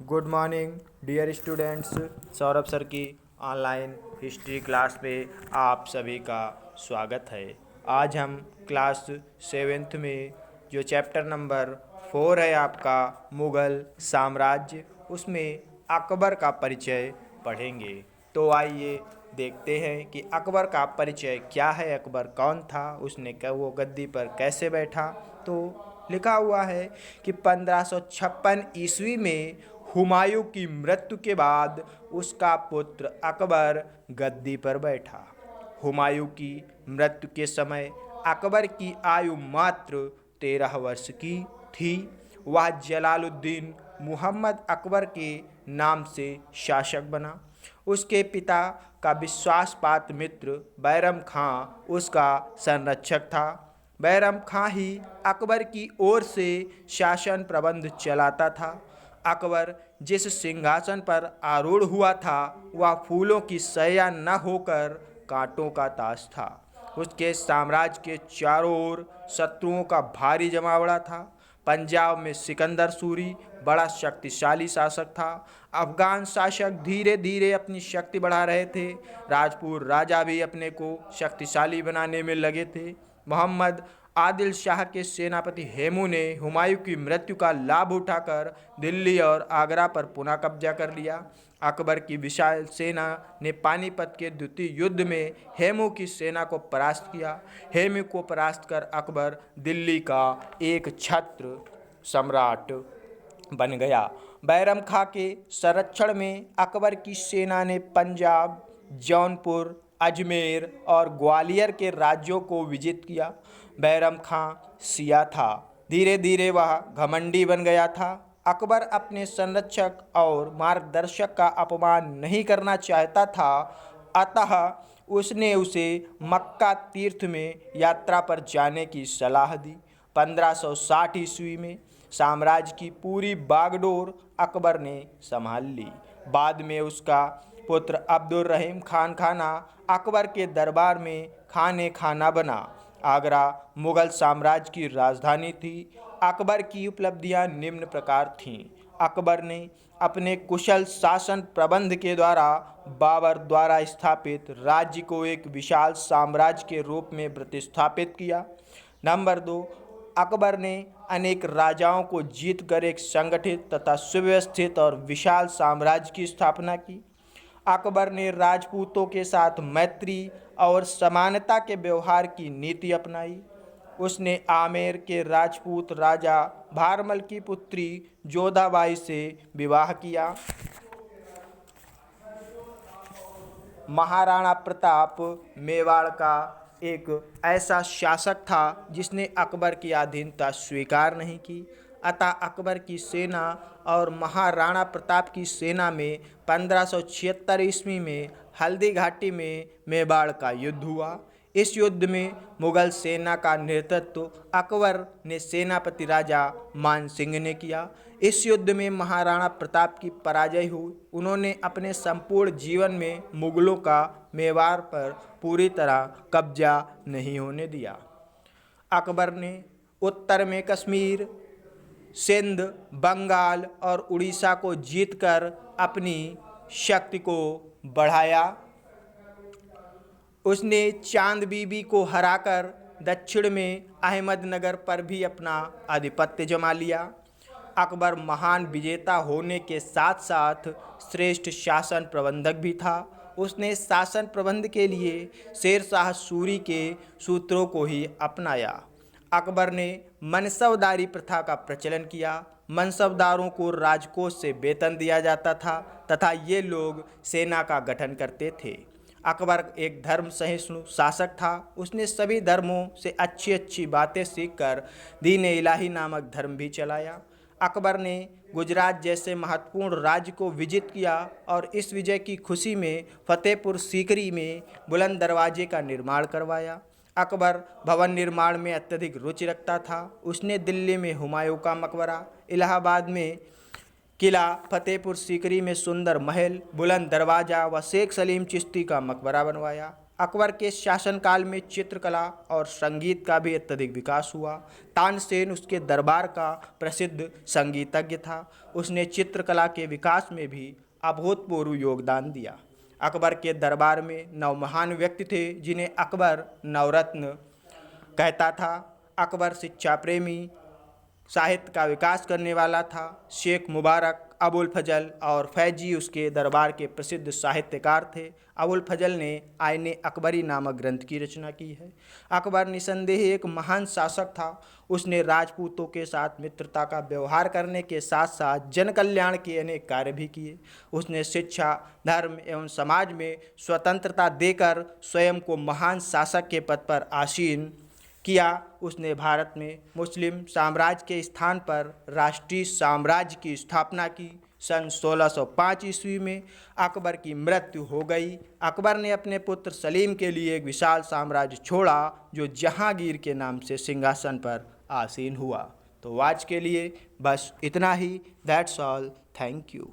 Good morning dear students. Saurabh sir की online history class में आप सभी का स्वागत है। आज हम क्लास 7th में जो चैप्टर नंबर 4 है आपका मुग़ल साम्राज्य, उसमें अकबर का परिचय पढ़ेंगे। तो आइए देखते हैं कि अकबर का परिचय क्या है, अकबर कौन था, उसने वो गद्दी पर कैसे बैठा। तो लिखा हुआ है कि 1556 ईस्वी में हुमायूं की मृत्यु के बाद उसका पुत्र अकबर गद्दी पर बैठा। हुमायूं की मृत्यु के समय अकबर की आयु मात्र 13 वर्ष की थी। वह जलालुद्दीन मुहम्मद अकबर के नाम से शासक बना। उसके पिता का विश्वासपात्र मित्र बैरम खां उसका संरक्षक था। बैरम खां ही अकबर की ओर से शासन प्रबंध चलाता था। अकबर जिस सिंहासन पर आरूढ़ हुआ था वह फूलों की सैया न होकर कांटों का ताज था। उसके साम्राज्य के चारों ओर शत्रुओं का भारी जमावड़ा था। पंजाब में सिकंदर सूरी बड़ा शक्तिशाली शासक था। अफगान शासक धीरे धीरे अपनी शक्ति बढ़ा रहे थे। राजपूत राजा भी अपने को शक्तिशाली बनाने में लगे थे। मोहम्मद आदिल शाह के सेनापति हेमू ने हुमायूं की मृत्यु का लाभ उठाकर दिल्ली और आगरा पर पुनः कब्जा कर लिया। अकबर की विशाल सेना ने पानीपत के द्वितीय युद्ध में हेमू की सेना को परास्त किया। हेमू को परास्त कर अकबर दिल्ली का एक छत्र सम्राट बन गया। बैरम खां के संरक्षण में अकबर की सेना ने पंजाब, जौनपुर, अजमेर और ग्वालियर के राज्यों को विजित किया। बैरम खां शिया था। धीरे धीरे वह घमंडी बन गया था। अकबर अपने संरक्षक और मार्गदर्शक का अपमान नहीं करना चाहता था, अतः उसने उसे मक्का तीर्थ में यात्रा पर जाने की सलाह दी। 1560 ईस्वी में साम्राज्य की पूरी बागडोर अकबर ने संभाल ली। बाद में उसका पुत्र अब्दुल रहीम खान खाना अकबर के दरबार में खाने खाना बना। आगरा मुगल साम्राज्य की राजधानी थी। अकबर की उपलब्धियां निम्न प्रकार थीं। अकबर ने अपने कुशल शासन प्रबंध के द्वारा बाबर द्वारा स्थापित राज्य को एक विशाल साम्राज्य के रूप में प्रतिस्थापित किया। नंबर 2, अकबर ने अनेक राजाओं को जीतकर एक संगठित तथा सुव्यवस्थित और विशाल साम्राज्य की स्थापना की। अकबर ने राजपूतों के साथ मैत्री और समानता के व्यवहार की नीति अपनाई। उसने आमेर के राजपूत राजा भारमल की पुत्री जोधाबाई से विवाह किया। महाराणा प्रताप मेवाड़ का एक ऐसा शासक था जिसने अकबर की अधीनता स्वीकार नहीं की, अतः अकबर की सेना और महाराणा प्रताप की सेना में 1576 ईस्वी में हल्दी घाटी में मेवाड़ का युद्ध हुआ। इस युद्ध में मुगल सेना का नेतृत्व अकबर ने सेनापति राजा मान सिंह ने किया। इस युद्ध में महाराणा प्रताप की पराजय हुई। उन्होंने अपने संपूर्ण जीवन में मुगलों का मेवाड़ पर पूरी तरह कब्जा नहीं होने दिया। अकबर ने उत्तर में कश्मीर, सिंध, बंगाल और उड़ीसा को जीतकर अपनी शक्ति को बढ़ाया। उसने चांद बीबी को हराकर दक्षिण में अहमदनगर पर भी अपना आधिपत्य जमा लिया। अकबर महान विजेता होने के साथ साथ श्रेष्ठ शासन प्रबंधक भी था। उसने शासन प्रबंध के लिए शेर शाह सूरी के सूत्रों को ही अपनाया। अकबर ने मनसबदारी प्रथा का प्रचलन किया। मनसबदारों को राजकोष से वेतन दिया जाता था तथा ये लोग सेना का गठन करते थे। अकबर एक धर्म सहिष्णु शासक था। उसने सभी धर्मों से अच्छी अच्छी बातें सीखकर दीन इलाही नामक धर्म भी चलाया। अकबर ने गुजरात जैसे महत्वपूर्ण राज्य को विजित किया और इस विजय की खुशी में फतेहपुर सीकरी में बुलंद दरवाजे का निर्माण करवाया। अकबर भवन निर्माण में अत्यधिक रुचि रखता था। उसने दिल्ली में हुमायूं का मकबरा, इलाहाबाद में किला, फतेहपुर सीकरी में सुंदर महल, बुलंद दरवाज़ा व शेख सलीम चिश्ती का मकबरा बनवाया। अकबर के शासनकाल में चित्रकला और संगीत का भी अत्यधिक विकास हुआ। तानसेन उसके दरबार का प्रसिद्ध संगीतज्ञ था। उसने चित्रकला के विकास में भी अभूतपूर्व योगदान दिया। अकबर के दरबार में 9 महान व्यक्ति थे जिन्हें अकबर नवरत्न कहता था। अकबर शिक्षा प्रेमी, साहित्य का विकास करने वाला था। शेख मुबारक, अबुल फजल और फैजी उसके दरबार के प्रसिद्ध साहित्यकार थे। अबुल फजल ने आईने अकबरी नामक ग्रंथ की रचना की है। अकबर निसंदेह एक महान शासक था। उसने राजपूतों के साथ मित्रता का व्यवहार करने के साथ साथ जन कल्याण के अनेक कार्य भी किए। उसने शिक्षा, धर्म एवं समाज में स्वतंत्रता देकर स्वयं को महान शासक के पद पर आसीन किया। उसने भारत में मुस्लिम साम्राज्य के स्थान पर राष्ट्रीय साम्राज्य की स्थापना की। सन 1605 ईस्वी में अकबर की मृत्यु हो गई। अकबर ने अपने पुत्र सलीम के लिए एक विशाल साम्राज्य छोड़ा जो जहांगीर के नाम से सिंहासन पर आसीन हुआ। तो आज के लिए बस इतना ही। That's all. Thank you.